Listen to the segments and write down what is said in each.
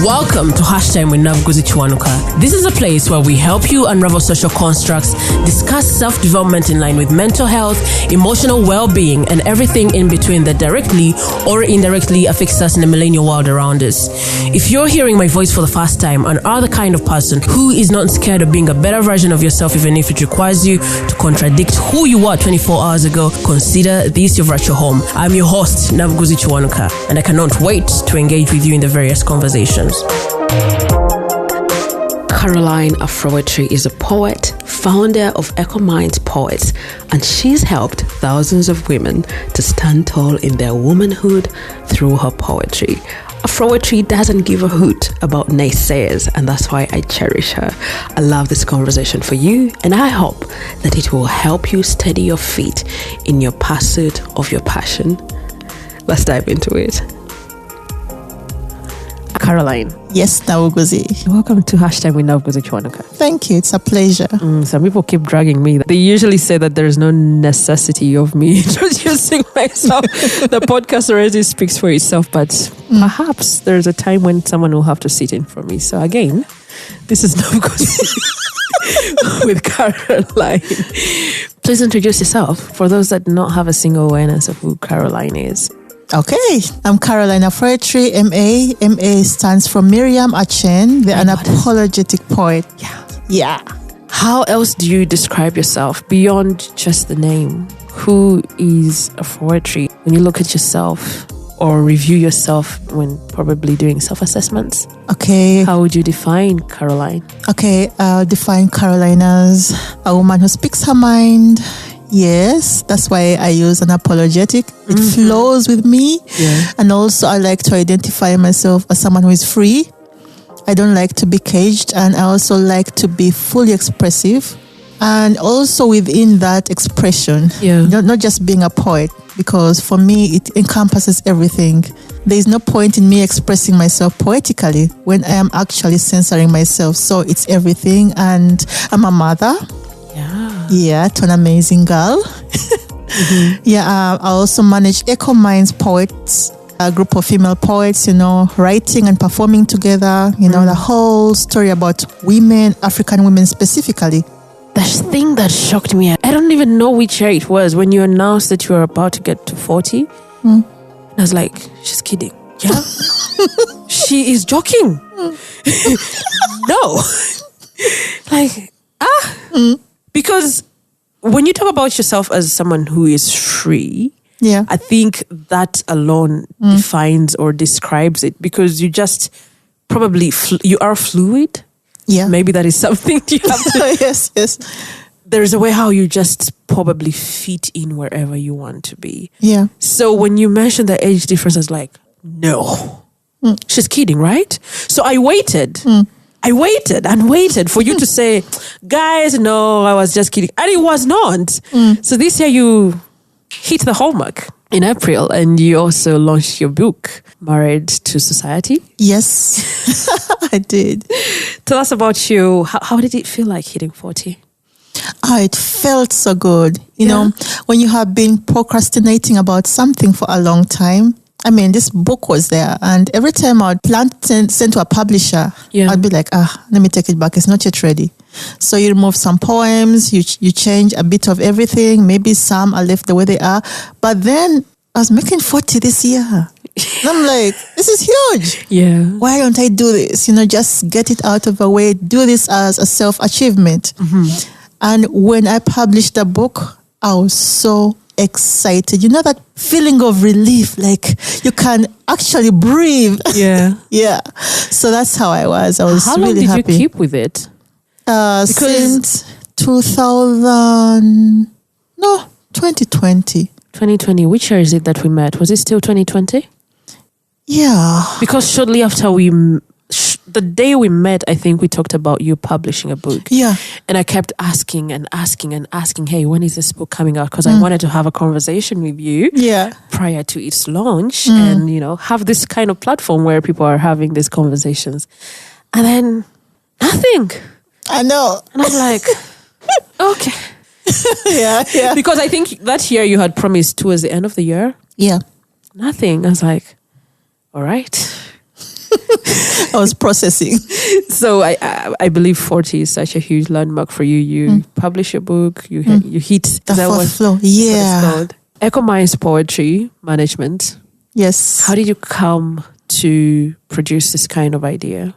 Welcome to Hashtag with Navguzi Chwanuka. This is a place where we help you unravel social constructs, discuss self-development in line with mental health, emotional well-being, and everything in between that directly or indirectly affects us in the millennial world around us. If you're hearing my voice for the first time and are the kind of person who is not scared of being a better version of yourself even if it requires you to contradict who you were 24 hours ago, consider this your virtual home. I'm your host, Navguzi Chwanuka, and I cannot wait to engage with you in the various conversations. Carolyne Afroetry is a poet, founder of Echo Minds Poets, and she's helped thousands of women to stand tall in their womanhood through her poetry. Afroetry doesn't give a hoot about naysayers, and that's why I cherish her. I love this conversation for you, and I hope that it will help you steady your feet in your pursuit of your passion. Let's dive into it. Carolyne. Yes, Navguzi. Welcome to Hashtag with Navguzi Chwanuka. Thank you. It's a pleasure. Some people keep dragging me. They usually say that there's no necessity of me introducing myself. The podcast already speaks for itself, but perhaps there's a time when someone will have to sit in for me. So again, this is Navguzi with Carolyne. Please introduce yourself for those that do not have a single awareness of who Carolyne is. Okay, I'm Carolyne Afroetry, MA. MA stands for Miriam Achen, the unapologetic poet. Yeah. How else do you describe yourself beyond just the name? Who is Afroetry? When you look at yourself or review yourself when probably doing self-assessments, okay, how would you define Carolyne? Okay, I'll define Carolyne as a woman who speaks her mind. Yes, that's why I use unapologetic. It flows with me. Yeah. And also I like to identify myself as someone who is free. I don't like to be caged, and I also like to be fully expressive. And also within that expression, not just being a poet, because for me it encompasses everything. There is no point in me expressing myself poetically when I am actually censoring myself. So it's everything, and I'm a mother. Yeah, to an amazing girl. I also manage Echo Minds Poets, a group of female poets, writing and performing together, the whole story about women, African women specifically. The thing that shocked me, I don't even know which year it was, when you announced that you were about to get to 40. And I was like, she's kidding. Yeah? She is joking. No. Because when you talk about yourself as someone who is free, I think that alone defines or describes it, because you just probably, you are fluid. Yeah. Maybe that is something you have to. Yes. There's a way how you just probably fit in wherever you want to be. Yeah. So when you mentioned the age difference, I was like, no, she's kidding, right? So I waited. I waited and waited for you to say, guys, no, I was just kidding. And it was not. So this year you hit the hallmark in April, and you also launched your book, Married to Society. Yes, I did. Tell us about you. How did it feel like hitting 40? It felt so good. You know, when you have been procrastinating about something for a long time. I mean, this book was there, and every time I'd plan to send to a publisher, I'd be like, let me take it back. It's not yet ready. So you remove some poems, you change a bit of everything. Maybe some are left the way they are. But then I was making 40 this year. And I'm like, this is huge. Yeah. Why don't I do this? Just get it out of the way. Do this as a self-achievement. And when I published the book, I was so excited. That feeling of relief, like you can actually breathe. Yeah. Yeah. So that's how I was. I was really happy. How long did you keep with it? Since 2020. 2020. Which year is it that we met? Was it still 2020? Yeah. Because shortly after the day we met, I think we talked about you publishing a book. Yeah. And I kept asking, hey, when is this book coming out? Because I wanted to have a conversation with you prior to its launch and, have this kind of platform where people are having these conversations. And then nothing. I know. And I'm like, okay. Yeah. Because I think that year you had promised towards the end of the year. Yeah. Nothing. I was like, all right. I was processing. So I believe 40 is such a huge landmark for you. You publish your book, you hit The fourth floor. Yeah. What it's called? EchoMind's Poetry Management. Yes. How did you come to produce this kind of idea?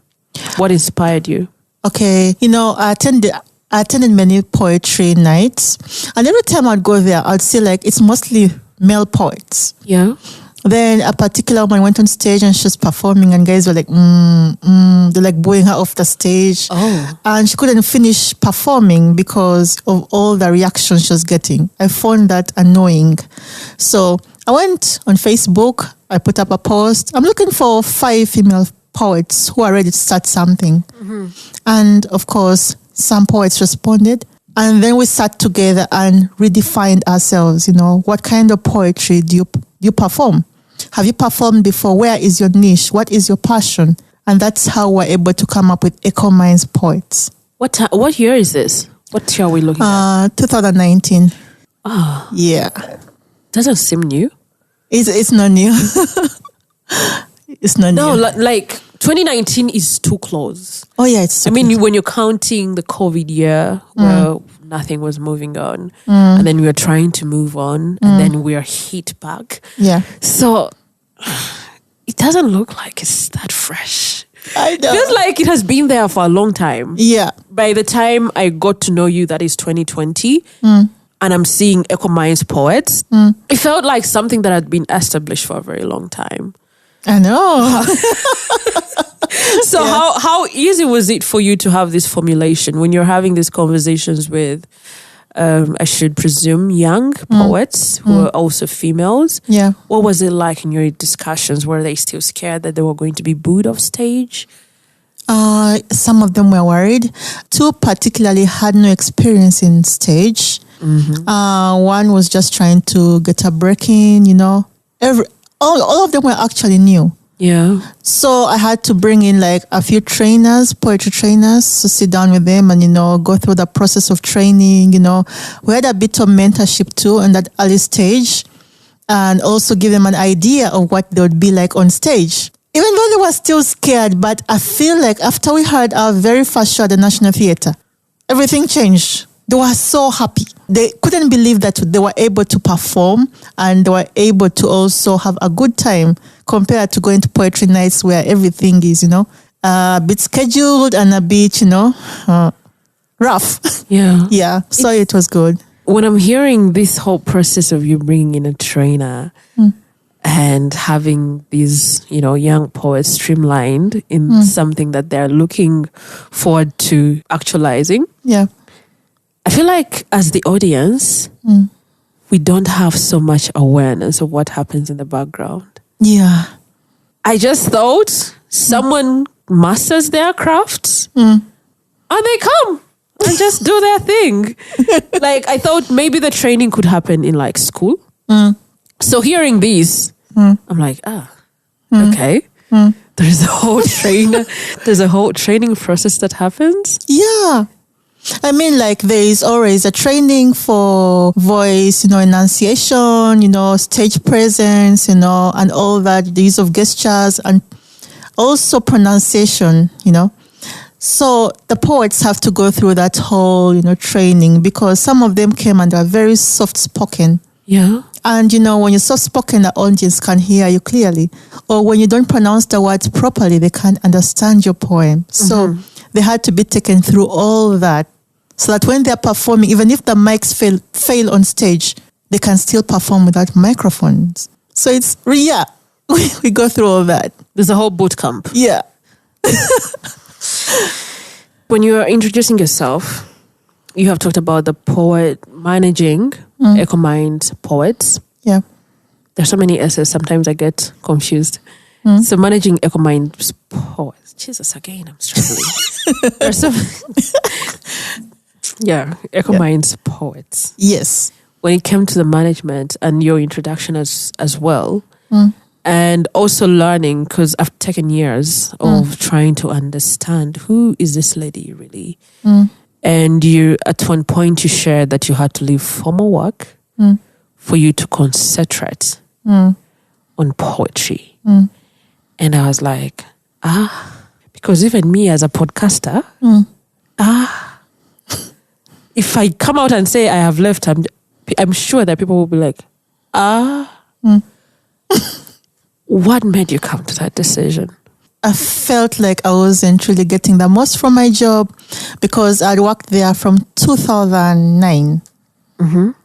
What inspired you? Okay, I attended many poetry nights, and every time I'd go there, I'd see like it's mostly male poets. Yeah. Then a particular woman went on stage and she was performing, and guys were like, they're like booing her off the stage. Oh. And she couldn't finish performing because of all the reactions she was getting. I found that annoying. So I went on Facebook, I put up a post. I'm looking for 5 female poets who are ready to start something. Mm-hmm. And of course, some poets responded. And then we sat together and redefined ourselves. What kind of poetry do you perform? Have you performed before? Where is your niche? What is your passion? And that's how we're able to come up with EchoMind's Poets. What year is this? What year are we looking at? 2019. Oh. Yeah. Doesn't seem new. It's not new. It's not new. No, like 2019 is too close. Oh yeah, it's too close. When you're counting the COVID year where nothing was moving on, and then we were trying to move on, and then we are hit back. Yeah. So it doesn't look like it's that fresh. I know. It feels like it has been there for a long time. Yeah. By the time I got to know you, that is 2020, and I'm seeing EchoMind's Poets, it felt like something that had been established for a very long time. I know. So how easy was it for you to have this formulation when you're having these conversations with, I should presume, young poets who are also females? Yeah. What was it like in your discussions? Were they still scared that they were going to be booed off stage? Some of them were worried. 2 particularly had no experience in stage. Mm-hmm. One was just trying to get a break in, all of them were actually new. Yeah. So I had to bring in like a few trainers, poetry trainers, to sit down with them and, go through the process of training. We had a bit of mentorship too in that early stage, and also give them an idea of what they would be like on stage. Even though they were still scared, but I feel like after we had our very first show at the National Theatre, everything changed. They were so happy. They couldn't believe that they were able to perform, and they were able to also have a good time compared to going to poetry nights where everything is, a bit scheduled and a bit, rough. Yeah. Yeah. So it was good. When I'm hearing this whole process of you bringing in a trainer and having these, young poets streamlined in something that they're looking forward to actualizing. Yeah. I feel like as the audience, we don't have so much awareness of what happens in the background. Yeah. I just thought someone masters their crafts and they come and just do their thing. Like, I thought maybe the training could happen in like school. So hearing this, I'm like, okay. There's a whole training process that happens. Yeah. There is always a training for voice, enunciation, stage presence, and all that, the use of gestures, and also pronunciation, So the poets have to go through that whole, training, because some of them came and are very soft-spoken. Yeah. And, when you're soft-spoken, the audience can hear you clearly. Or when you don't pronounce the words properly, they can't understand your poem. So they had to be taken through all that, so that when they're performing, even if the mics fail on stage, they can still perform without microphones. So it's, we go through all that. There's a whole boot camp. Yeah. When you are introducing yourself, you have talked about the poet managing EchoMind's Poets. Yeah. There's so many S's, sometimes I get confused. So managing EchoMind's Poets. Jesus, again, I'm struggling. There's so EchoMind's Poets. Yes. When it came to the management and your introduction as well, and also learning, because I've taken years of trying to understand who is this lady really. And you, at one point, you shared that you had to leave formal work for you to concentrate on poetry. And I was like, Because even me as a podcaster, if I come out and say I have left, I'm sure that people will be like, what made you come to that decision? I felt like I wasn't really getting the most from my job because I'd worked there from 2009.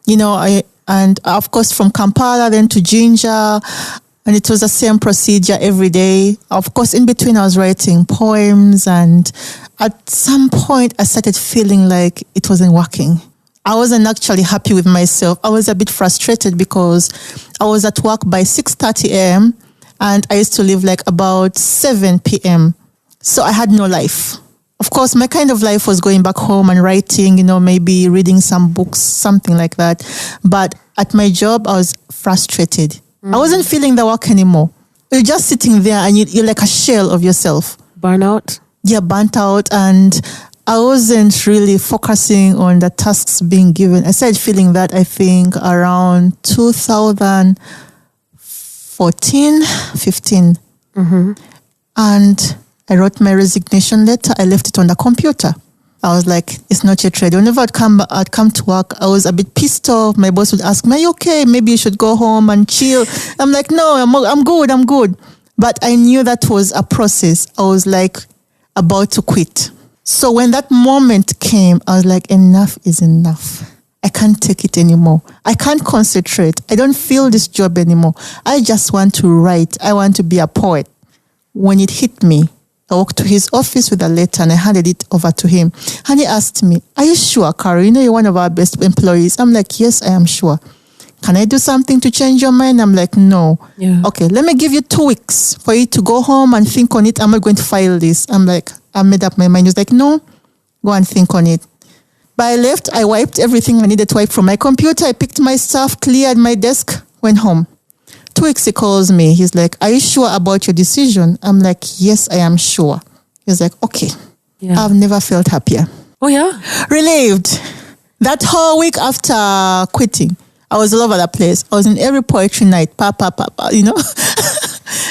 You know, and of course from Kampala then to Jinja, and it was the same procedure every day. Of course, in between I was writing poems, and at some point I started feeling like it wasn't working. I wasn't actually happy with myself. I was a bit frustrated because I was at work by 6:30 a.m. and I used to leave like about 7 p.m. So I had no life. Of course, my kind of life was going back home and writing, you know, maybe reading some books, something like that. But at my job, I was frustrated. I wasn't feeling the work anymore. You're just sitting there and you're like a shell of yourself. Burnout? Yeah, burnt out. And I wasn't really focusing on the tasks being given. I started feeling that, I think, around 2014, 15. And I wrote my resignation letter. I left it on the computer. I was like, it's not yet ready. Whenever I'd come to work, I was a bit pissed off. My boss would ask me, are you okay? Maybe you should go home and chill. I'm like, no, I'm good. But I knew that was a process. I was like about to quit. So when that moment came, I was like, enough is enough. I can't take it anymore. I can't concentrate. I don't feel this job anymore. I just want to write. I want to be a poet. When it hit me, I walked to his office with a letter and I handed it over to him. And he asked me, are you sure, Carol? You know, you're one of our best employees. I'm like, yes, I am sure. Can I do something to change your mind? I'm like, no. Yeah. Okay, let me give you 2 weeks for you to go home and think on it. I'm not going to file this. I'm like, I made up my mind. He was like, no, go and think on it. But I left. I wiped everything I needed to wipe from my computer. I picked my stuff, cleared my desk, went home. 2 weeks he calls me. He's like, are you sure about your decision? I'm like, yes, I am sure. He's like, okay. Yeah. I've never felt happier. Oh, yeah? Relieved. That whole week after quitting, I was all over the place. I was in every poetry night, you know.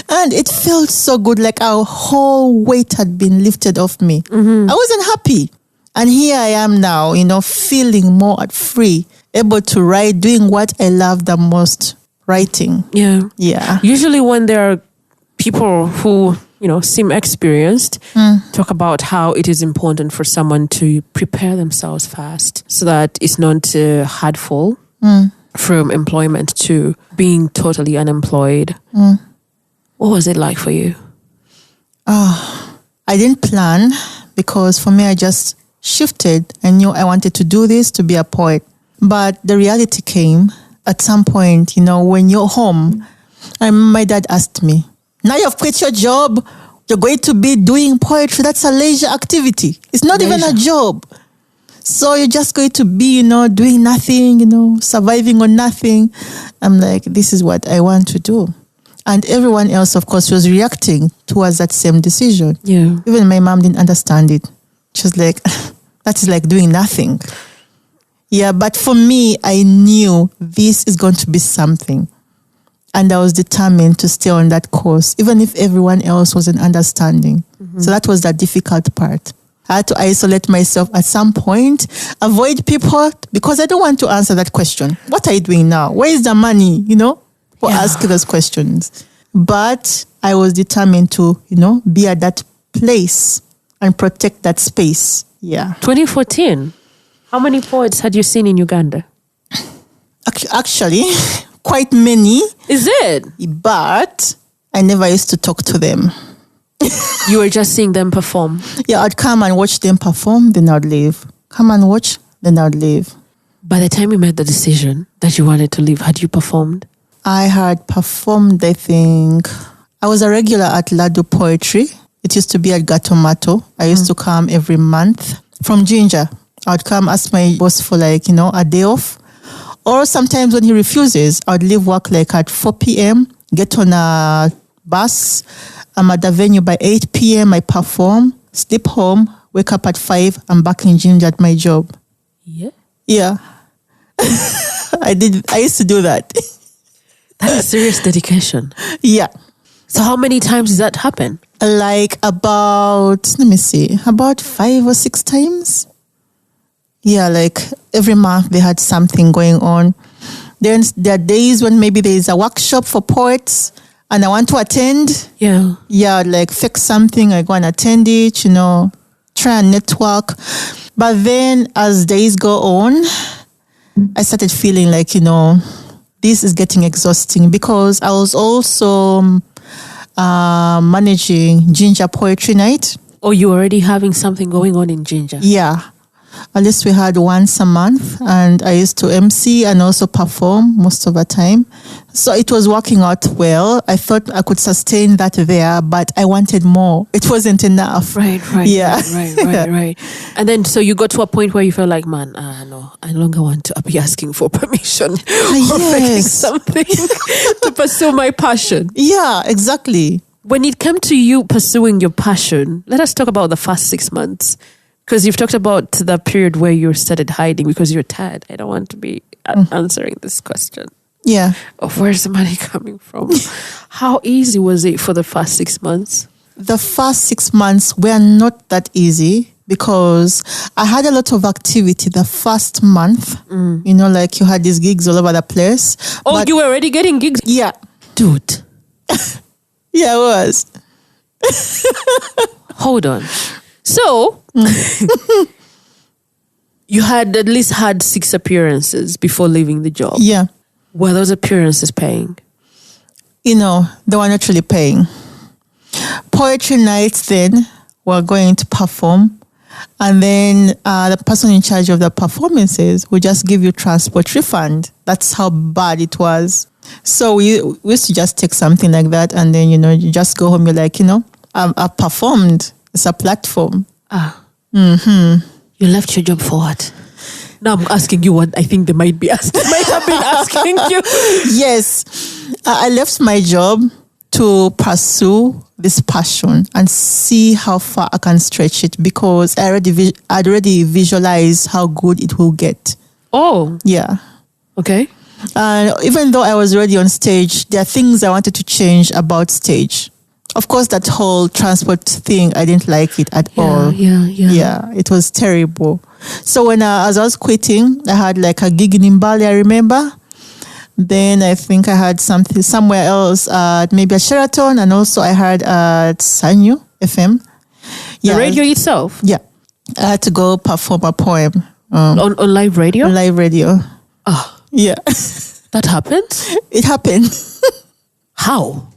And it felt so good, like our whole weight had been lifted off me. I wasn't happy. And here I am now, you know, feeling more at free, able to write, doing what I love the most. Writing. Yeah. Usually when there are people who, you know, seem experienced, talk about how it is important for someone to prepare themselves fast so that it's not hardful from employment to being totally unemployed. What was it like for you? I didn't plan because for me, I just shifted. I knew I wanted to do this, to be a poet. But the reality came. At some point, you know, when you're home, my dad asked me, now you've quit your job, you're going to be doing poetry. That's a leisure activity. It's not even a job. So you're just going to be, you know, doing nothing, you know, surviving on nothing. I'm like, this is what I want to do. And everyone else, of course, was reacting towards that same decision. Yeah. Even my mom didn't understand it. She was like, that is like doing nothing. Yeah, but for me, I knew this is going to be something. And I was determined to stay on that course, even if everyone else wasn't understanding. So that was the difficult part. I had to isolate myself at some point, avoid people, because I don't want to answer that question. What are you doing now? Where is the money, you know, for asking those questions? But I was determined to, you know, be at that place and protect that space. Yeah. 2014. How many poets had you seen in Uganda? Actually, quite many. Is it? But I never used to talk to them. You were just seeing them perform? Yeah, I'd come and watch them perform, then I'd leave. Come and watch, then I'd leave. By the time you made the decision that you wanted to leave, had you performed? I had performed, I think. I was a regular at Ladu Poetry. It used to be at Gatomato. I used to come every month from Ginger. I would come ask my boss for like, you know, a day off. Or sometimes when he refuses, I would leave work like at 4 p.m., get on a bus. I'm at the venue by 8 p.m. I perform, sleep home, wake up at 5. I'm back in Ginger at my job. Yeah. I used to do that. That's serious dedication. Yeah. So how many times does that happen? Like about 5 or 6 times. Yeah, like every month they had something going on. Then there are days when maybe there is a workshop for poets and I want to attend. Yeah. Yeah, like fix something, I go and attend it, try and network. But then as days go on, I started feeling like, this is getting exhausting because I was also managing Ginger Poetry Night. Oh, you were already having something going on in Ginger? Yeah. At least we had once a month, and I used to MC and also perform most of the time. So it was working out well. I thought I could sustain that there, but I wanted more. It wasn't enough. Right. Yeah. Right. And then, so you got to a point where you felt like, man, no, I no longer want to be asking for permission or making something to pursue my passion. Yeah, exactly. When it came to you pursuing your passion, let us talk about the first 6 months. Because you've talked about the period where you started hiding because you're tired. I don't want to be answering this question. Yeah. Of where's the money coming from? How easy was it for the first 6 months? The first 6 months were not that easy because I had a lot of activity the first month. Like you had these gigs all over the place. Oh, but you were already getting gigs? Yeah. Dude. Yeah, it was. Hold on. So, you had at least had 6 appearances before leaving the job. Yeah. Were those appearances paying? They were not really paying. Poetry nights then were going to perform. And then the person in charge of the performances would just give you transport refund. That's how bad it was. So we used to just take something like that. And then, you just go home. You're like, I've performed. It's a platform. You left your job for what? Now I'm asking you what I think they might have been asking you. Yes. I left my job to pursue this passion and see how far I can stretch it because I'd already visualized how good it will get. Oh. Yeah. Okay. And even though I was already on stage, there are things I wanted to change about stage. Of course, that whole transport thing, I didn't like it at all. Yeah, it was terrible. So as I was quitting, I had like a gig in Mbale, I remember. Then I think I had something somewhere else, maybe at Sheraton, and also I had at Sanyu FM. The radio itself? Yeah. I had to go perform a poem. On live radio? On live radio. Oh. Yeah. That happened? It happened. How?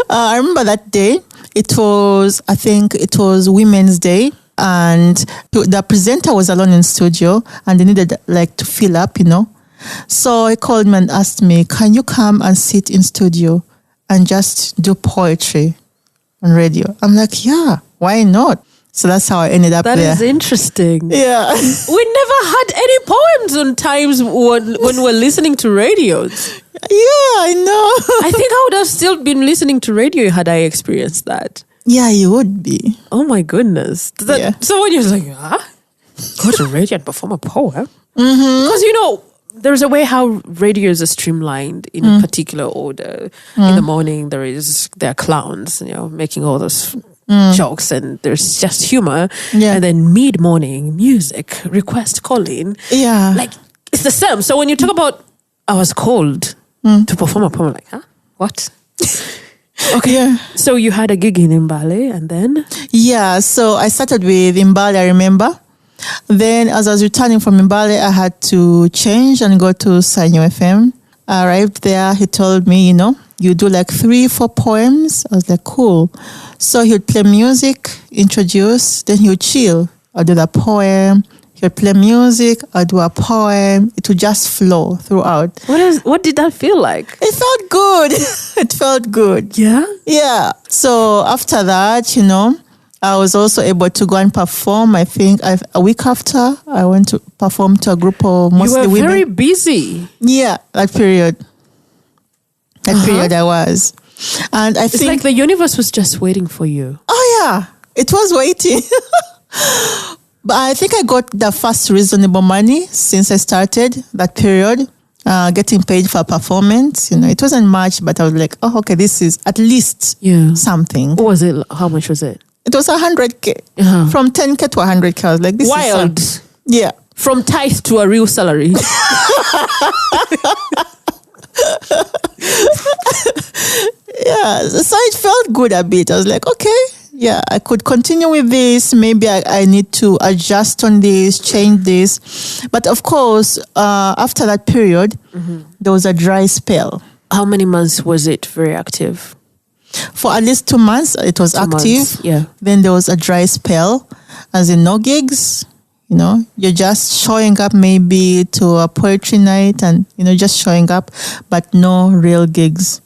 I remember that day. I think it was Women's Day, and the presenter was alone in studio, and they needed to fill up, So he called me and asked me, "Can you come and sit in studio and just do poetry on radio?" I'm like, "Yeah, why not?" So that's how I ended up there. That is interesting. Yeah. We never had any poems on times when we're listening to radios. Yeah, I know. I think I would have still been listening to radio had I experienced that. Yeah, you would be. Oh my goodness. So when you're like, go to radio and perform a poem? Because, there's a way how radios are streamlined in a particular order. In the morning, there are clowns, making all those jokes, and there's just humor. Yeah. And then mid-morning, music, request calling. Yeah. Like, it's the same. So when you talk about, I was called to perform a poem, like, what? Okay. Yeah. So you had a gig in Mbale, and then? Yeah, so I started with Mbale, I remember. Then as I was returning from Mbale, I had to change and go to Sanyo FM. I arrived there, he told me, you do like 3-4 poems. I was like, cool. So he would play music, introduce, then he would chill. I'll do the poem. He would play music, I'll do a poem. It would just flow throughout. What did that feel like? It felt good. It felt good. Yeah? Yeah. So after that, I was also able to go and perform. I think a week after, I went to perform to a group of mostly women. You were very busy. Yeah, that period. That period I was. And I think... It's like the universe was just waiting for you. Oh, yeah. It was waiting. But I think I got the first reasonable money since I started that period. getting paid for a performance. It wasn't much, but I was like, oh, okay, this is at least something. What was it? How much was it? It was 100K. From 10K to 100K. I was like, this wild. is yeah. From tithe to a real salary. Yeah, so it felt good a bit. I was like, okay, yeah, I could continue with this. Maybe I need to adjust on this, change this. But of course, after that period, there was a dry spell. How many months was it very active? For at least 2 months, it was active. Yeah. Then there was a dry spell, as in no gigs. You're just showing up maybe to a poetry night and, just showing up, but no real gigs.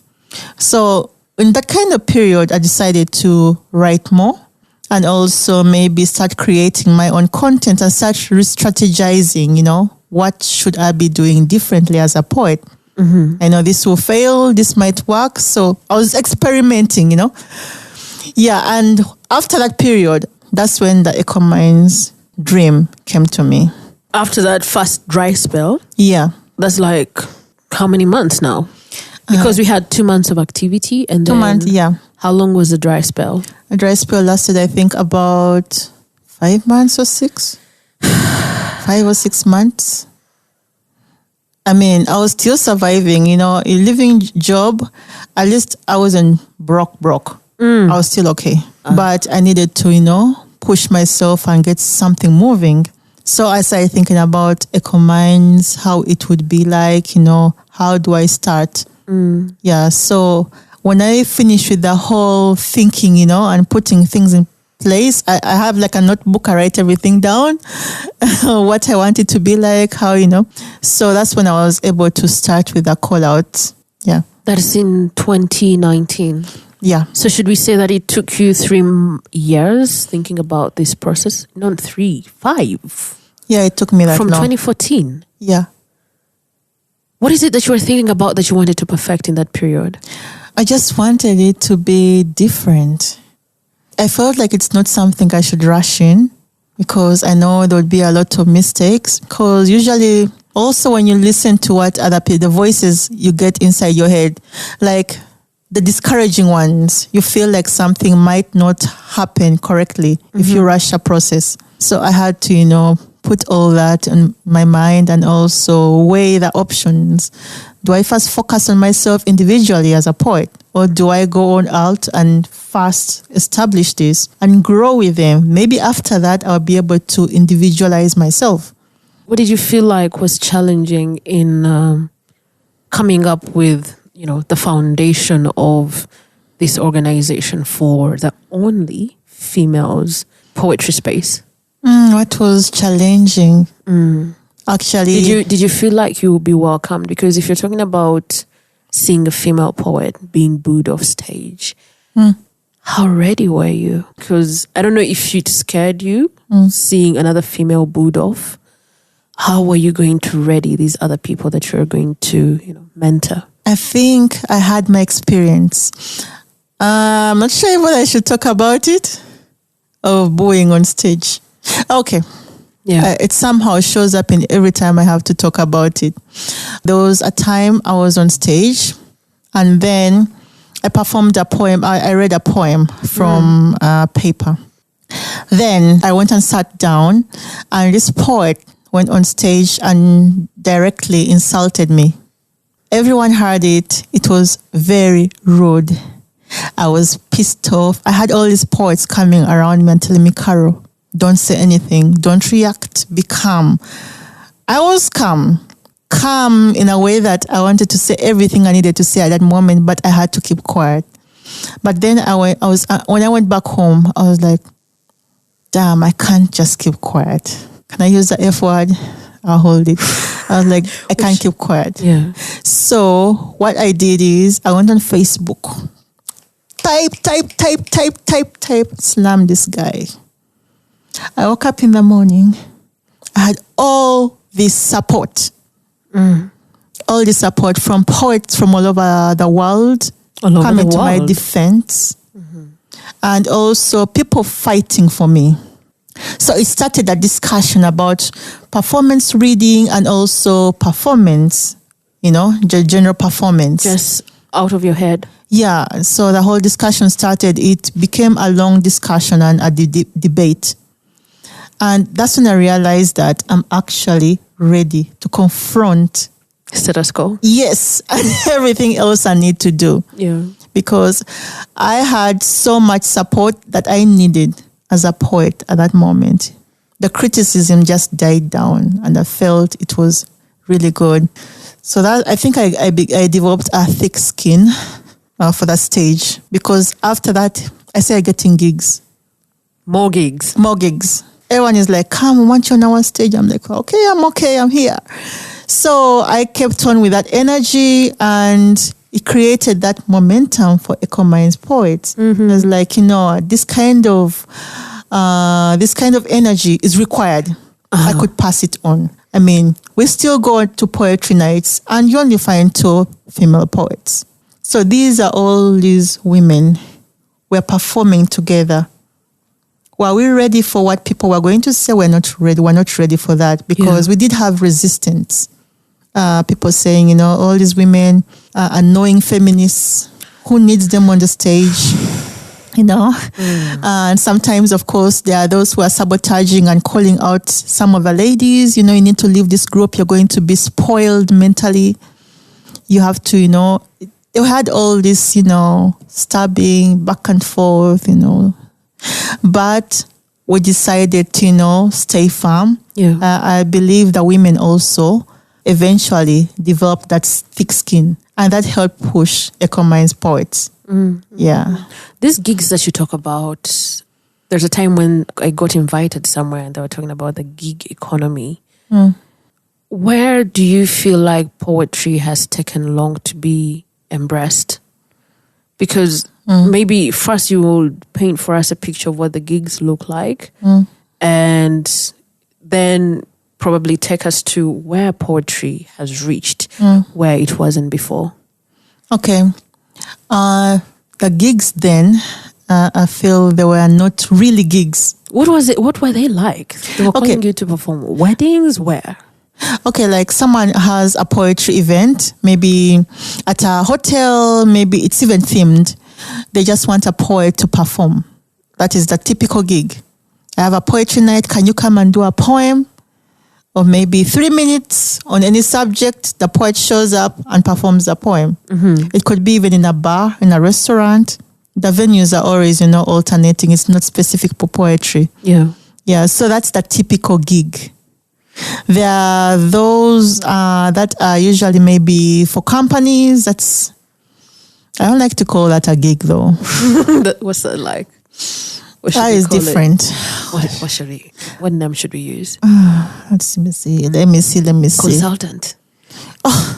So in that kind of period, I decided to write more and also maybe start creating my own content and start re-strategizing, what should I be doing differently as a poet? I know this will fail, this might work. So I was experimenting, Yeah, and after that period, that's when the EcoMinds dream came to me. After that first dry spell? Yeah. That's like how many months now? Because we had 2 months of activity and then 2 months, yeah. How long was the dry spell? A dry spell lasted, I think, about 5 months or 6. 5 or 6 months. I mean, I was still surviving, a living job. At least I wasn't broke. I was still okay. But I needed to, push myself and get something moving. So I started thinking about EcoMinds, how it would be like, how do I start? Yeah, so when I finish with the whole thinking, and putting things in place, I have like a notebook, I write everything down, what I want it to be like, how, So that's when I was able to start with a call out. Yeah. That is in 2019. Yeah. So should we say that it took you 3 years thinking about this process? Not 3, 5. Yeah, it took me that From long. 2014? Yeah. What is it that you were thinking about that you wanted to perfect in that period? I just wanted it to be different. I felt like it's not something I should rush in because I know there would be a lot of mistakes. Because usually also when you listen to what other people, the voices you get inside your head, like the discouraging ones, you feel like something might not happen correctly if you rush a process. So I had to, put all that in my mind and also weigh the options. Do I first focus on myself individually as a poet? Or do I go on out and first establish this and grow with them? Maybe after that, I'll be able to individualize myself. What did you feel like was challenging in coming up with, the foundation of this organization for the only females poetry space? What was challenging? Actually, did you feel like you would be welcomed? Because if you're talking about seeing a female poet being booed off stage, how ready were you? Because I don't know if it scared you seeing another female booed off. How were you going to ready these other people that you're going to, mentor? I think I had my experience. I'm not sure whether I should talk about it of booing on stage. Okay. Yeah. It somehow shows up in every time I have to talk about it. There was a time I was on stage and then I performed a poem. I read a poem from a paper. Then I went and sat down and this poet went on stage and directly insulted me. Everyone heard it. It was very rude. I was pissed off. I had all these poets coming around me and telling me, Caro, don't say anything. Don't react. Be calm. I was calm. Calm in a way that I wanted to say everything I needed to say at that moment, but I had to keep quiet. But then when I went back home, I was like, damn, I can't just keep quiet. Can I use the F word? I'll hold it. I was like, I can't keep quiet. Yeah. So what I did is I went on Facebook. Type, slam this guy. I woke up in the morning. I had all this support. All this support from poets from all over the world coming to my defense. And also people fighting for me. So it started a discussion about performance reading and also performance the general performance. Just out of your head. Yeah. So the whole discussion started. It became a long discussion and a debate. And that's when I realized that I'm actually ready to confront status quo. Yes. And everything else I need to do. Yeah. Because I had so much support that I needed as a poet at that moment. The criticism just died down and I felt it was really good. So that I think I developed a thick skin for that stage, because after that I started getting gigs. More gigs. Everyone is like, come, we want you on our stage. I'm like, okay, I'm here. So I kept on with that energy and it created that momentum for Echo Minds Poets. Mm-hmm. It's like, this kind of energy is required. I could pass it on. I mean, we still go to poetry nights and you only find 2 female poets. So these are all these women. We're performing together. Were we ready for what people were going to say? We're not ready. We're not ready for that because we did have resistance. People saying, all these women are annoying feminists. Who needs them on the stage? And sometimes, of course, there are those who are sabotaging and calling out some of the ladies. You need to leave this group. You're going to be spoiled mentally. You have to, they had all this, stabbing back and forth, But we decided to, stay firm. Yeah. I believe that women also eventually developed that thick skin, and that helped push Echo Minds Poets. Mm. Yeah. These gigs that you talk about, there's a time when I got invited somewhere and they were talking about the gig economy. Mm. Where do you feel like poetry has taken long to be embraced? Because maybe first you will paint for us a picture of what the gigs look like and then probably take us to where poetry has reached where it wasn't before. Okay. The gigs then, I feel they were not really gigs. What was it? What were they like? They were calling you to perform weddings? Where? Okay, like someone has a poetry event, maybe at a hotel, maybe it's even themed. They just want a poet to perform. That is the typical gig. I have a poetry night. Can you come and do a poem? Or maybe 3 minutes on any subject. The poet shows up and performs a poem. Mm-hmm. It could be even in a bar, in a restaurant. The venues are always, alternating. It's not specific for poetry. Yeah. Yeah, so that's the typical gig. There are those that are usually maybe for companies. I don't like to call that a gig though. What's that like? That is different. What name should we use? Let me see. Consultant. Oh.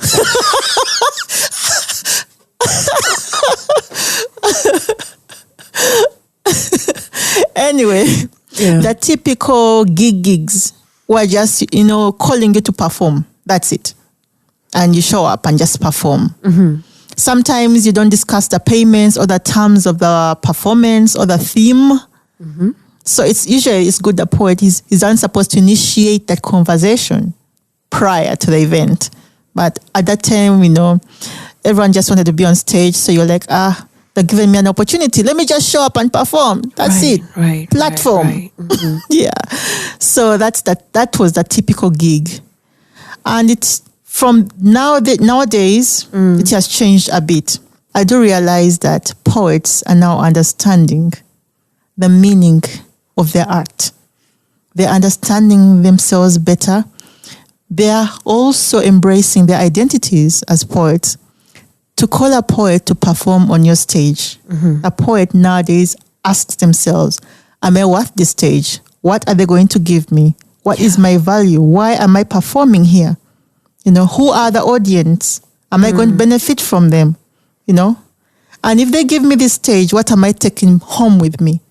Anyway, the typical gigs were just, calling you to perform. That's it. And you show up and just perform. Mm-hmm. Sometimes you don't discuss the payments or the terms of the performance or the theme. Mm-hmm. So it's good the poet is supposed to initiate that conversation prior to the event. But at that time, everyone just wanted to be on stage. So you're like, they're giving me an opportunity. Let me just show up and perform. That's it. Right. Platform. Right. Mm-hmm. Yeah. So that was the typical gig. And it's from nowadays, it has changed a bit. I do realize that poets are now understanding the meaning of their art. They're understanding themselves better. They are also embracing their identities as poets. To call a poet to perform on your stage, a poet nowadays asks themselves, am I worth this stage? What are they going to give me? What is my value? Why am I performing here? Who are the audience? Am I going to benefit from them? And if they give me this stage, what am I taking home with me?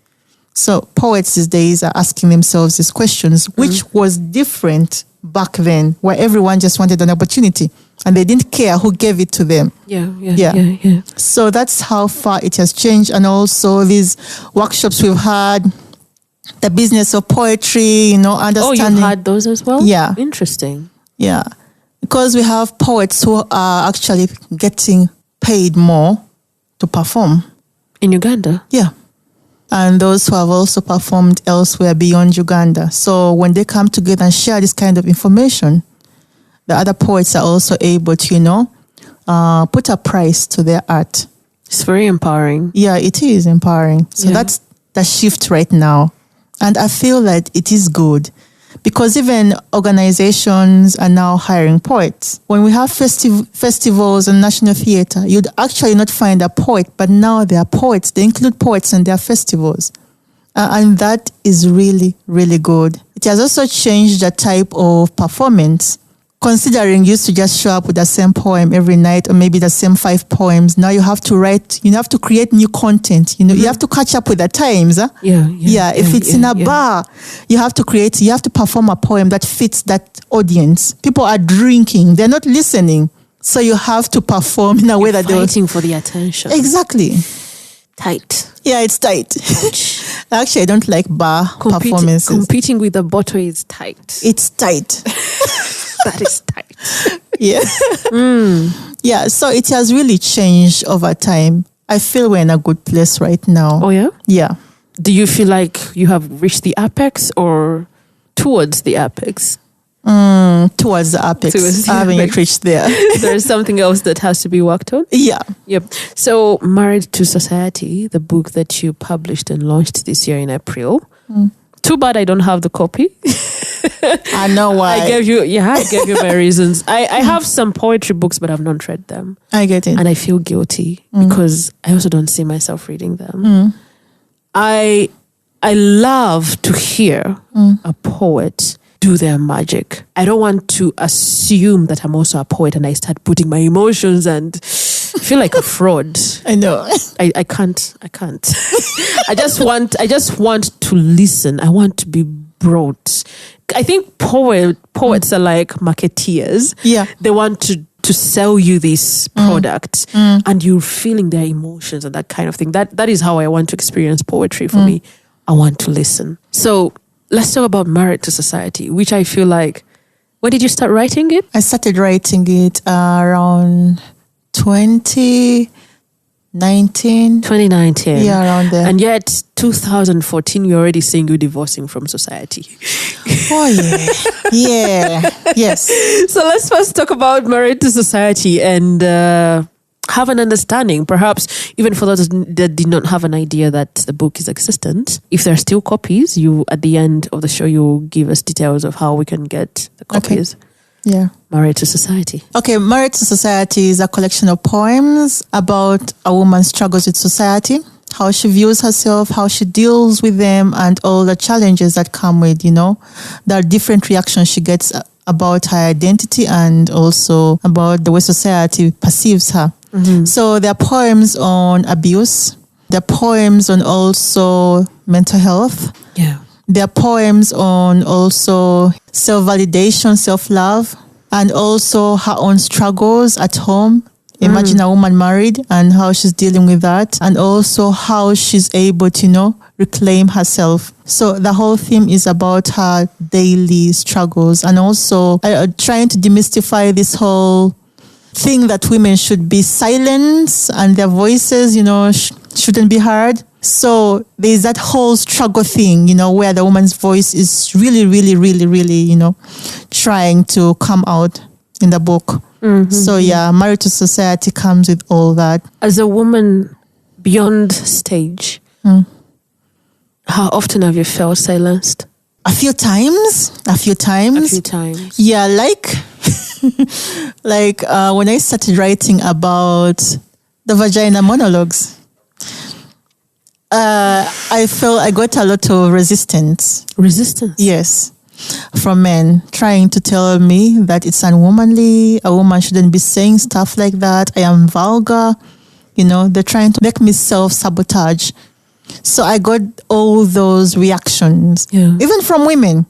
So poets these days are asking themselves these questions, which was different back then, where everyone just wanted an opportunity and they didn't care who gave it to them. Yeah. So that's how far it has changed. And also these workshops we've had, the business of poetry, understanding. Oh, you had those as well? Yeah. Interesting. Yeah. Because we have poets who are actually getting paid more to perform. In Uganda? Yeah. And those who have also performed elsewhere beyond Uganda. So when they come together and share this kind of information, the other poets are also able to, put a price to their art. It's very empowering. Yeah, it is empowering. So that's the shift right now. And I feel like it is good because even organizations are now hiring poets. When we have festivals and National Theatre, you'd actually not find a poet, but now there are poets. They include poets in their festivals. And that is really, really good. It has also changed the type of performance. Considering you used to just show up with the same poem every night or maybe the same 5 poems, now you have to write, you have to create new content. You have to catch up with the times. Huh? If it's in a bar, you have to perform a poem that fits that audience. People are drinking, they're not listening. So you have to perform in a way that they're fighting for the attention. Exactly. Tight. Yeah, it's tight. Actually, I don't like bar performances. Competing with the bottle is tight. It's tight. That is tight. Yeah. Yeah, so it has really changed over time. I feel we're in a good place right now. Oh, yeah? Yeah. Do you feel like you have reached the apex or towards the apex? Towards the apex. I haven't yet reached there. There's something else that has to be worked on? Yeah. Yep. So, Married to Society, the book that you published and launched this year in April. Too bad I don't have the copy. I know why. I gave you my reasons. I have some poetry books, but I've not read them. I get it. And I feel guilty because I also don't see myself reading them. I love to hear a poet do their magic. I don't want to assume that I'm also a poet and I start putting my emotions and feel like a fraud. I know. I can't. I just want to listen. I want to be brought. I think poets are like marketeers. Yeah. They want to sell you this product and you're feeling their emotions and that kind of thing. That is how I want to experience poetry for me. I want to listen. So let's talk about Married to Society, which I feel like, when did you start writing it? I started writing it around 2019. 2019. Yeah, around there. And yet, 2014, you're already saying you're divorcing from society. Oh, yeah. Yeah. Yes. So let's first talk about Married to Society and have an understanding, perhaps even for those that did not have an idea that the book is existent. If there are still copies, at the end of the show, you'll give us details of how we can get the copies. Okay. Yeah. Married to Society. Okay, Married to Society is a collection of poems about a woman's struggles with society, how she views herself, how she deals with them, and all the challenges that come with, the different reactions she gets about her identity and also about the way society perceives her. So there are poems on abuse. There are poems on also mental health. Yeah. There are poems on also self-validation, self-love, and also her own struggles at home. Imagine a woman married and how she's dealing with that, and also how she's able to, reclaim herself. So the whole theme is about her daily struggles, and also trying to demystify this whole thing that women should be silenced and their voices, shouldn't be heard. So there's that whole struggle thing, where the woman's voice is really, really, really, really, trying to come out in the book. So yeah, Married to Society comes with all that. As a woman beyond stage, how often have you felt silenced? A few times. Yeah, like when I started writing about the vagina monologues, I felt I got a lot of resistance. Resistance? Yes. From men trying to tell me that it's unwomanly, a woman shouldn't be saying stuff like that, I am vulgar. They're trying to make me self-sabotage. So I got all those reactions, even from women.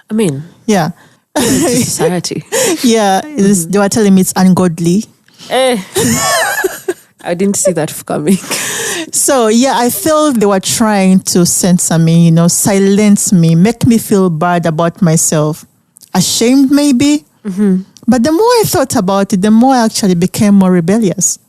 I mean, yeah. Society. Yeah, they were telling me it's ungodly. I didn't see that coming. So yeah, I felt they were trying to censor me, silence me, make me feel bad about myself, ashamed maybe. But the more I thought about it, the more I actually became more rebellious.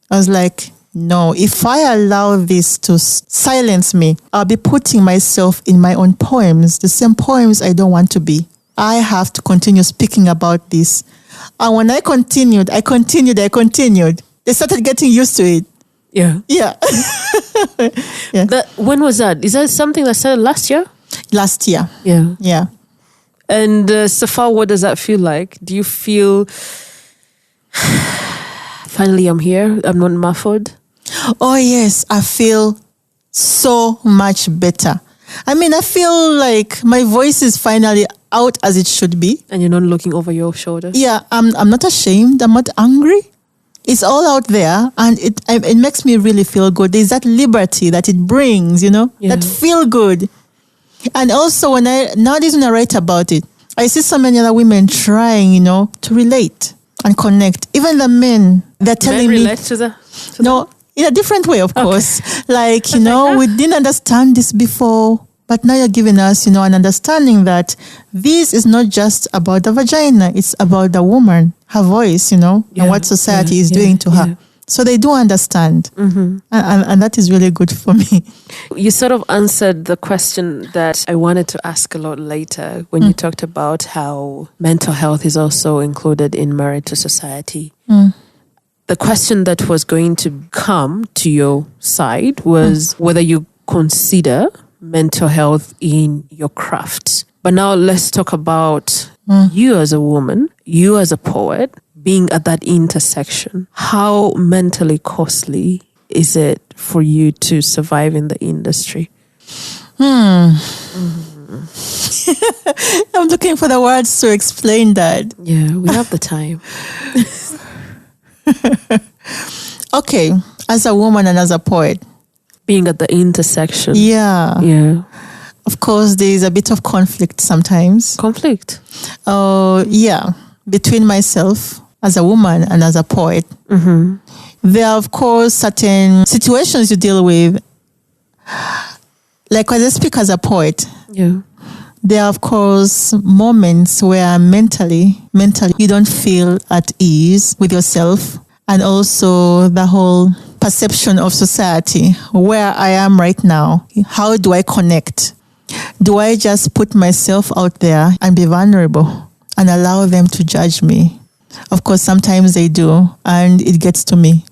I was like, no, if I allow this to silence me, I'll be putting myself in my own poems, the same poems I don't want to be. I have to continue speaking about this. And when I continued. They started getting used to it. Yeah. Yeah. Yeah. When was that? Is that something that started last year? Last year. Yeah. Yeah. And so far, what does that feel like? Do you feel, finally I'm here, I'm not muffled? Oh, yes. I feel so much better. I mean, I feel like my voice is finally out as it should be. And you're not looking over your shoulder? Yeah, I'm not ashamed. I'm not angry. It's all out there, and it makes me really feel good. There's that liberty that it brings, that feel good. And also, nowadays when I write about it, I see so many other women trying, to relate and connect. Even the men, they're telling me. Relate to the no, in a different way, of course. Like, we didn't understand this before, but now you're giving us, an understanding that this is not just about the vagina. It's about the woman, her voice, and what society is doing to her. So they do understand. Mm-hmm. And that is really good for me. You sort of answered the question that I wanted to ask a lot later when you talked about how mental health is also included in marriage to society. The question that was going to come to your side was whether you consider mental health in your craft. But now let's talk about you as a woman, you as a poet, being at that intersection. How mentally costly is it for you to survive in the industry? I'm looking for the words to explain that. Yeah, we have the time. Okay, as a woman and as a poet. Being at the intersection. Yeah. Yeah. Of course, there is a bit of conflict sometimes. Conflict? Yeah. Between myself as a woman and as a poet. Mm-hmm. There are, of course, certain situations you deal with. Like when I speak as a poet. Yeah. There are, of course, moments where mentally you don't feel at ease with yourself. And also the whole perception of society, where I am right now. How do I connect? Do I just put myself out there and be vulnerable and allow them to judge me? Of course, sometimes they do, and it gets to me.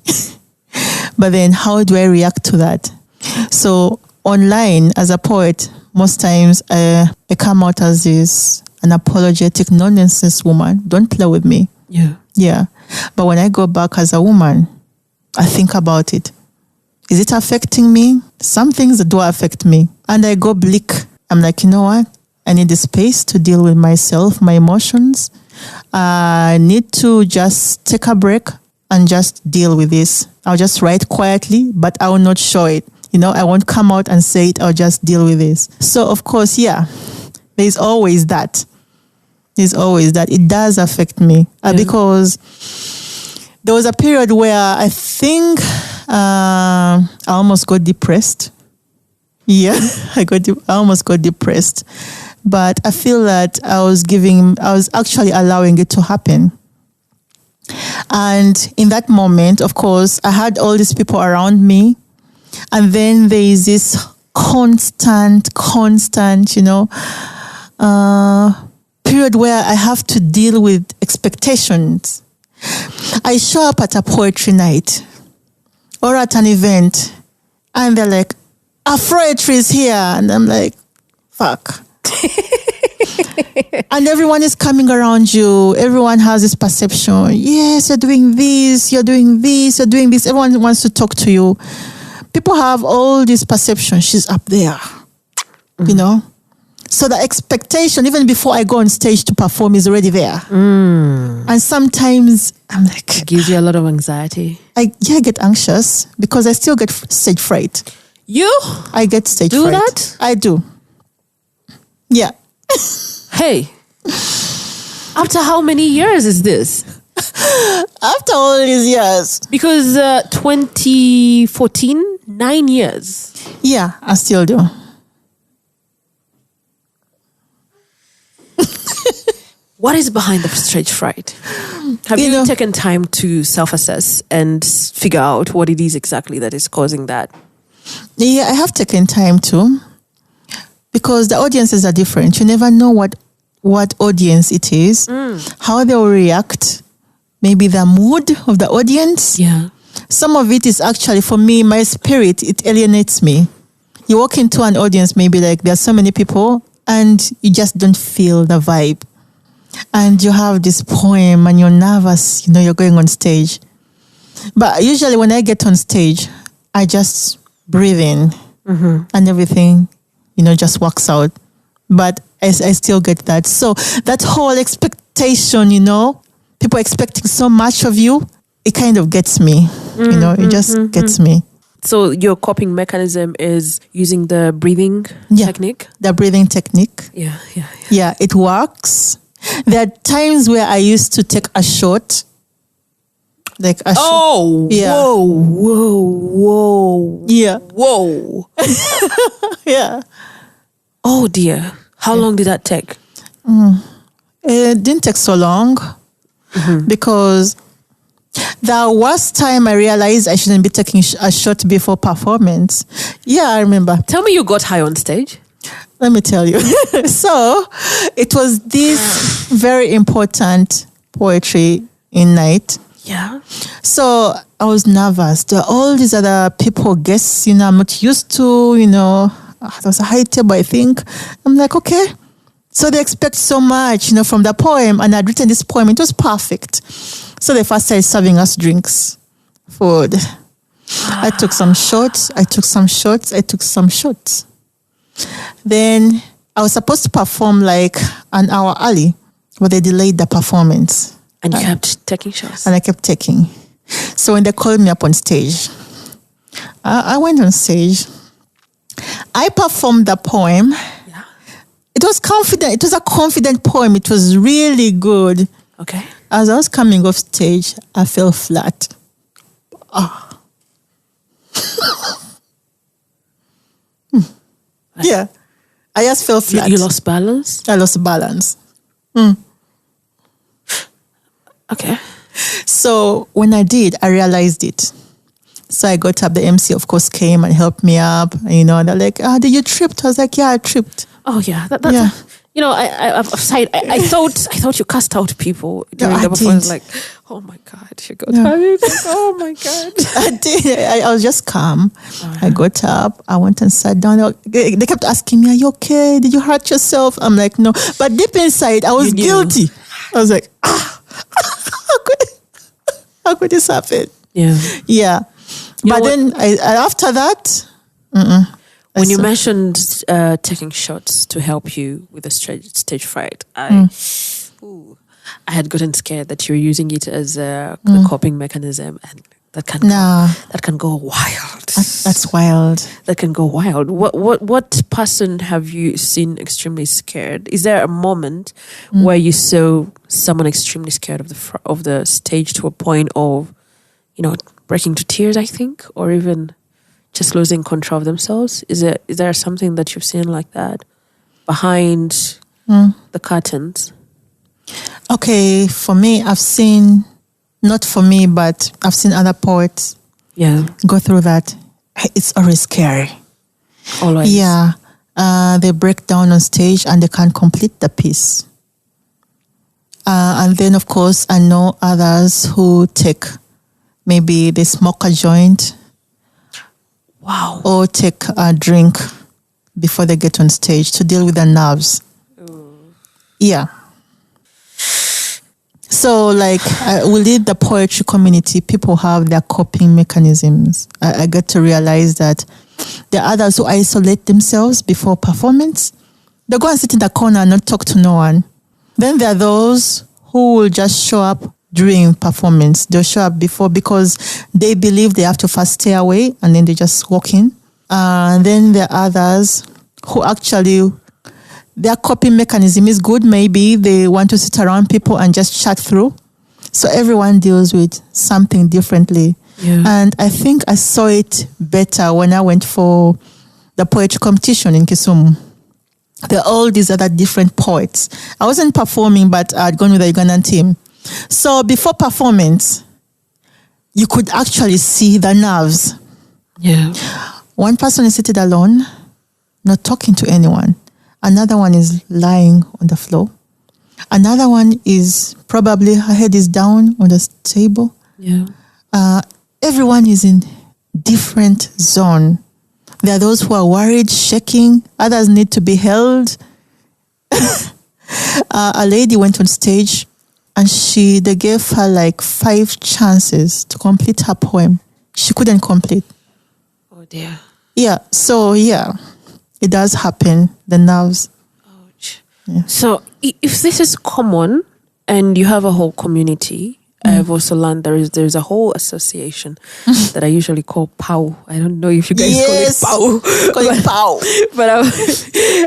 But then how do I react to that? So online, as a poet, most times I come out as this unapologetic, no-nonsense woman. Don't play with me. Yeah. Yeah. But when I go back as a woman, I think about it. Is it affecting me? Some things do affect me. And I go bleak. I'm like, you know what? I need the space to deal with myself, my emotions. I need to just take a break and just deal with this. I'll just write quietly, but I will not show it. I won't come out and say it. I'll just deal with this. So, of course, yeah, there's always that. It does affect me because there was a period where I think I almost got depressed. Yeah, I almost got depressed. But I feel that I was actually allowing it to happen. And in that moment, of course, I had all these people around me. And then there is this constant, period where I have to deal with expectations. I show up at a poetry night or at an event and they're like, Afroetry is here. And I'm like, fuck. And everyone is coming around you. Everyone has this perception. Yes, you're doing this, you're doing this, you're doing this. Everyone wants to talk to you. People have all this perception. She's up there, So the expectation, even before I go on stage to perform, is already there. And sometimes I'm like... It gives you a lot of anxiety. I get anxious because I still get stage fright. You? I get stage fright. Do that? I do. Yeah. Hey. After how many years is this? After all these years. Because 2014, 9 years. Yeah, I still do. What is behind the stage fright? Have you taken time to self-assess and figure out what it is exactly that is causing that? Yeah, I have taken time to, because the audiences are different. You never know what audience it is, how they will react, maybe the mood of the audience. Yeah. Some of it is actually, for me, my spirit, it alienates me. You walk into an audience, maybe like there are so many people, and you just don't feel the vibe. And you have this poem and you're nervous, you're going on stage. But usually when I get on stage, I just breathe in and everything, just works out. But I still get that. So that whole expectation, people expecting so much of you, it kind of gets me, it just gets me. So your coping mechanism is using the breathing technique? The breathing technique. Yeah. Yeah, it works. There are times where I used to take a shot. Like a shot. Yeah. Whoa. Yeah. Whoa. Yeah. Oh dear. How long did that take? It didn't take so long because the worst time I realized I shouldn't be taking a shot before performance. Yeah, I remember. Tell me you got high on stage. Let me tell you. So it was this very important poetry in night. Yeah. So I was nervous. There are all these other people, guests, I'm not used to, there was a high table, I think. I'm like, okay. So they expect so much, from the poem. And I'd written this poem. It was perfect. So they first started serving us drinks, food. I took some shots. Then I was supposed to perform like an hour early, but they delayed the performance. And you kept taking shots? And I kept taking. So when they called me up on stage, I went on stage. I performed the poem. Yeah. It was confident. It was a confident poem. It was really good. Okay. As I was coming off stage, I fell flat. Yeah. I just fell flat. You lost balance? I lost balance. Okay. So when I did, I realized it. So I got up. The MC, of course, came and helped me up. They're like, did you trip? I was like, yeah, I tripped. Oh, yeah. I thought you cast out people during the performance. Like, oh my God, she got tired. Oh my God. I did. I was just calm. I got up. I went and sat down. They kept asking me, are you okay? Did you hurt yourself? I'm like, no. But deep inside, I was guilty. I was like, how could this happen? Yeah. Yeah. But then after that, when you mentioned taking shots to help you with the stage fright, I had gotten scared that you're using it as a coping mechanism, and that can go wild. That's wild. That can go wild. What person have you seen extremely scared? Is there a moment where you saw someone extremely scared of the stage to a point of, breaking to tears, I think, or even just losing control of themselves? Is there something that you've seen like that behind the curtains? Okay, for me, I've seen, not for me, but I've seen other poets go through that. It's always scary. Always. Yeah. They break down on stage and they can't complete the piece. And then, of course, I know others who maybe they smoke a joint. Wow. Or take a drink before they get on stage to deal with their nerves. Yeah. So within the poetry community, people have their coping mechanisms. I get to realize that there are others who isolate themselves before performance. They go and sit in the corner and not talk to no one. Then there are those who will just show up during performance. They'll show up before because they believe they have to first stay away and then they just walk in. And then there are others who actually, their coping mechanism is good. Maybe they want to sit around people and just chat through. So everyone deals with something differently. Yeah. And I think I saw it better when I went for the poetry competition in Kisumu. There are all these other different poets. I wasn't performing, but I'd gone with the Ugandan team. So before performance, you could actually see the nerves. Yeah. One person is seated alone, not talking to anyone. Another one is lying on the floor. Another one is probably her head is down on the table. Yeah. Everyone is in different zone. There are those who are worried, shaking. Others need to be held. A lady went on stage and they gave her like 5 chances to complete her poem. She couldn't complete. Oh dear. Yeah. So yeah, it does happen. The nerves. Ouch. Yeah. So if this is common and you have a whole community, I have also learned there's a whole association that I usually call POW. I don't know if you guys call it POW. But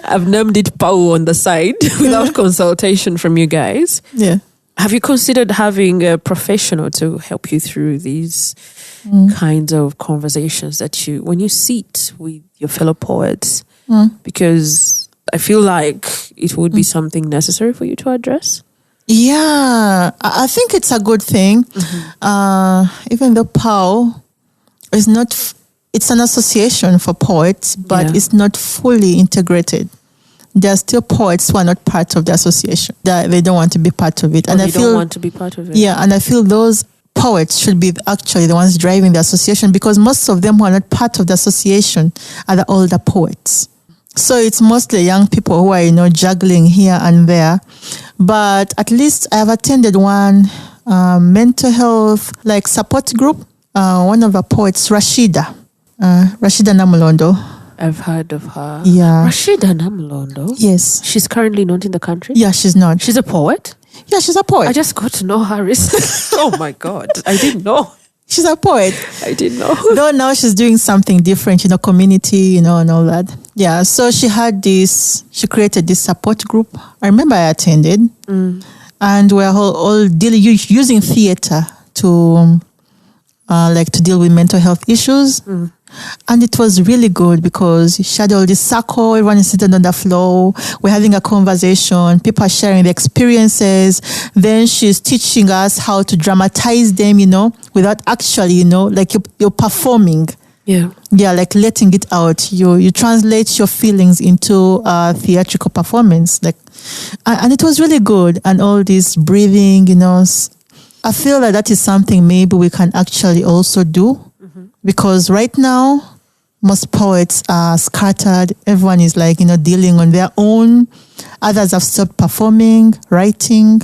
I've named it POW on the side without consultation from you guys. Yeah. Have you considered having a professional to help you through these kinds of conversations when you sit with your fellow poets? Because I feel like it would be something necessary for you to address. Yeah, I think it's a good thing. Even though POW is not, it's an association for poets, but it's not fully integrated. There are still poets who are not part of the association. They don't want to be part of it. And I don't want to be part of it. Yeah, and I feel those poets should be actually the ones driving the association, because most of them who are not part of the association are the older poets. So it's mostly young people who are, juggling here and there. But at least I have attended one mental health support group. One of the poets, Rashida Namulondo. I've heard of her. Yeah. Rashida Namulondo? Yes. She's currently not in the country? Yeah, she's not. She's a poet? Yeah, she's a poet. I just got to know her recently. Oh my God. I didn't know. She's a poet. I didn't know. Though now she's doing something different, community, and all that. Yeah, so she created this support group. I remember I attended. And we're all using theater to deal with mental health issues. And it was really good because she had all this circle, everyone is sitting on the floor, we're having a conversation, people are sharing their experiences. Then she's teaching us how to dramatize them, without actually, you're performing. Yeah. Yeah, letting it out. You translate your feelings into a theatrical performance. And it was really good. And all this breathing, I feel that is something maybe we can actually also do. Because right now, most poets are scattered. Everyone is dealing on their own. Others have stopped performing, writing.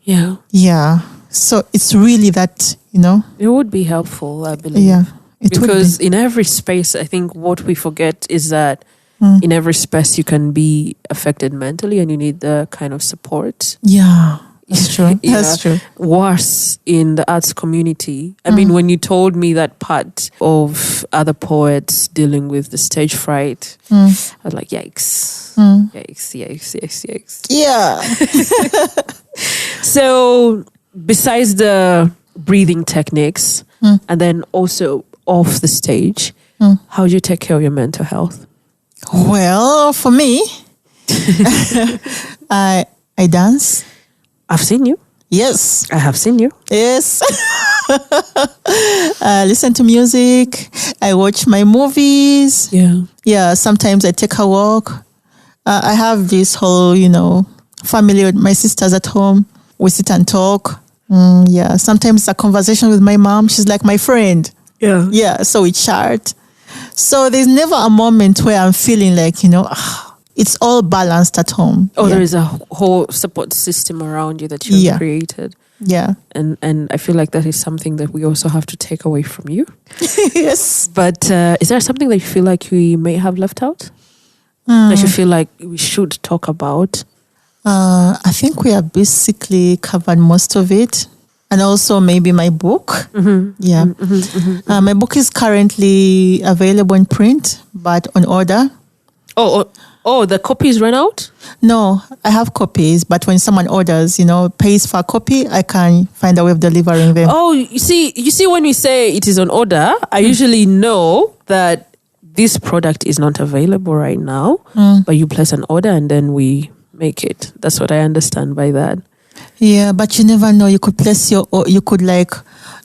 Yeah. Yeah. So it's really that, It would be helpful, I believe. Yeah. Because in every space, I think what we forget is that in every space you can be affected mentally and you need the kind of support. Yeah. That's true. That's true. Worse in the arts community. I mean, when you told me that part of other poets dealing with the stage fright, I was like, yikes. Yikes. Yeah. So besides the breathing techniques and then also off the stage, how do you take care of your mental health? Well, for me, I dance. I've seen you. Yes. I have seen you. Yes. I listen to music. I watch my movies. Yeah. Yeah. Sometimes I take a walk. I have this whole, family with my sisters at home. We sit and talk. Yeah. Sometimes it's a conversation with my mom. She's like my friend. Yeah. Yeah. So we chat. So there's never a moment where I'm feeling it's all balanced at home. Oh, there is a whole support system around you that you've created. Yeah. And I feel like that is something that we also have to take away from you. Yes. But is there something that you feel like we may have left out? That you feel like we should talk about? I think we have basically covered most of it. And also maybe my book. Yeah. My book is currently available in print, but on order. Oh, the copies run out? No, I have copies, but when someone orders, pays for a copy, I can find a way of delivering them. Oh, you see when we say it is on order, I usually know that this product is not available right now, but you place an order and then we make it. That's what I understand by that. Yeah, but you never know. You could place you could like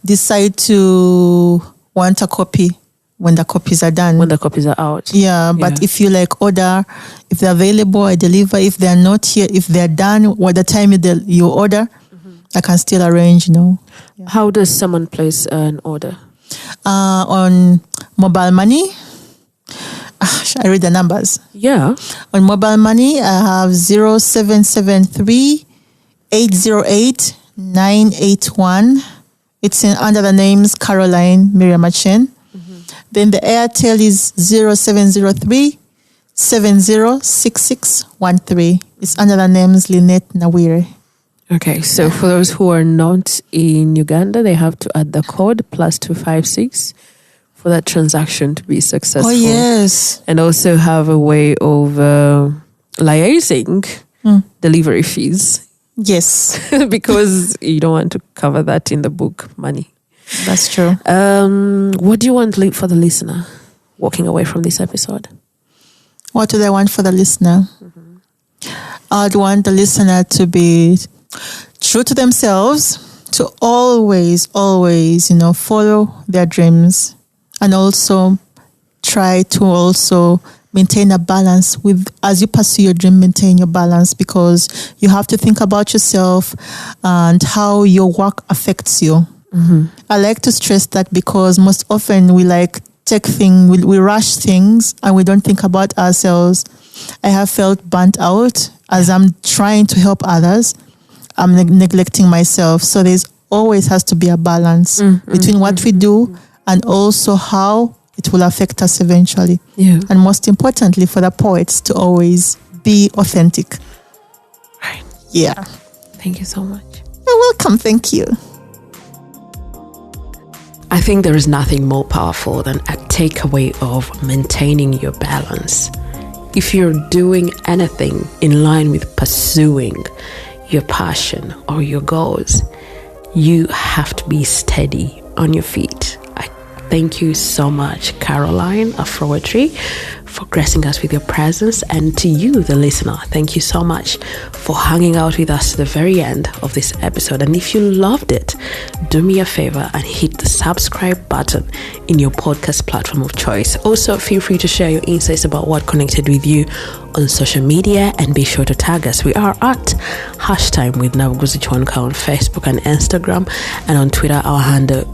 decide to want a copy when the copies are done. When the copies are out. Yeah, but if you like order, if they're available, I deliver. If they're not here, if they're done, or the time you order, I can still arrange, Yeah. How does someone place an order? On mobile money. I read the numbers. Yeah. On mobile money, I have 0773 808 981. It's under the names Carolyne Miriam Achen. Then the Airtel is 0703 706613. It's under the names Lynette Nawire. Okay, so for those who are not in Uganda, they have to add the code +256 for that transaction to be successful. Oh, yes. And also have a way of liaising delivery fees. Yes. Because you don't want to cover that in the book money. That's true. What do you want for the listener walking away from this episode? What do I want for the listener? I'd want the listener to be true to themselves, to always, follow their dreams, and also try to also maintain a balance as you pursue your dream, maintain your balance, because you have to think about yourself and how your work affects you. I like to stress that because most often we we rush things and we don't think about ourselves. I have felt burnt out as I'm trying to help others. I'm neglecting myself. So there's always has to be a balance between what we do and also how it will affect us eventually. Yeah. And most importantly, for the poets to always be authentic. Right. Yeah. Thank you so much. You're welcome. Thank you. I think there is nothing more powerful than a takeaway of maintaining your balance. If you're doing anything in line with pursuing your passion or your goals, you have to be steady on your feet. I thank you so much, Carolyne Afroetry, for gracing us with your presence, and to you, the listener, thank you so much for hanging out with us to the very end of this episode. And if you loved it, do me a favor and hit the subscribe button in your podcast platform of choice. Also, feel free to share your insights about what connected with you on social media, and be sure to tag us. We are at #time with Nabuguzi Chwanka on Facebook and Instagram, and on Twitter our handle,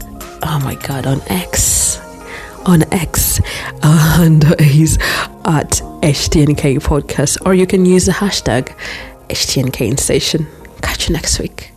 on X, our handle is at HTNK Podcast, or you can use the hashtag HTNK Station. Catch you next week.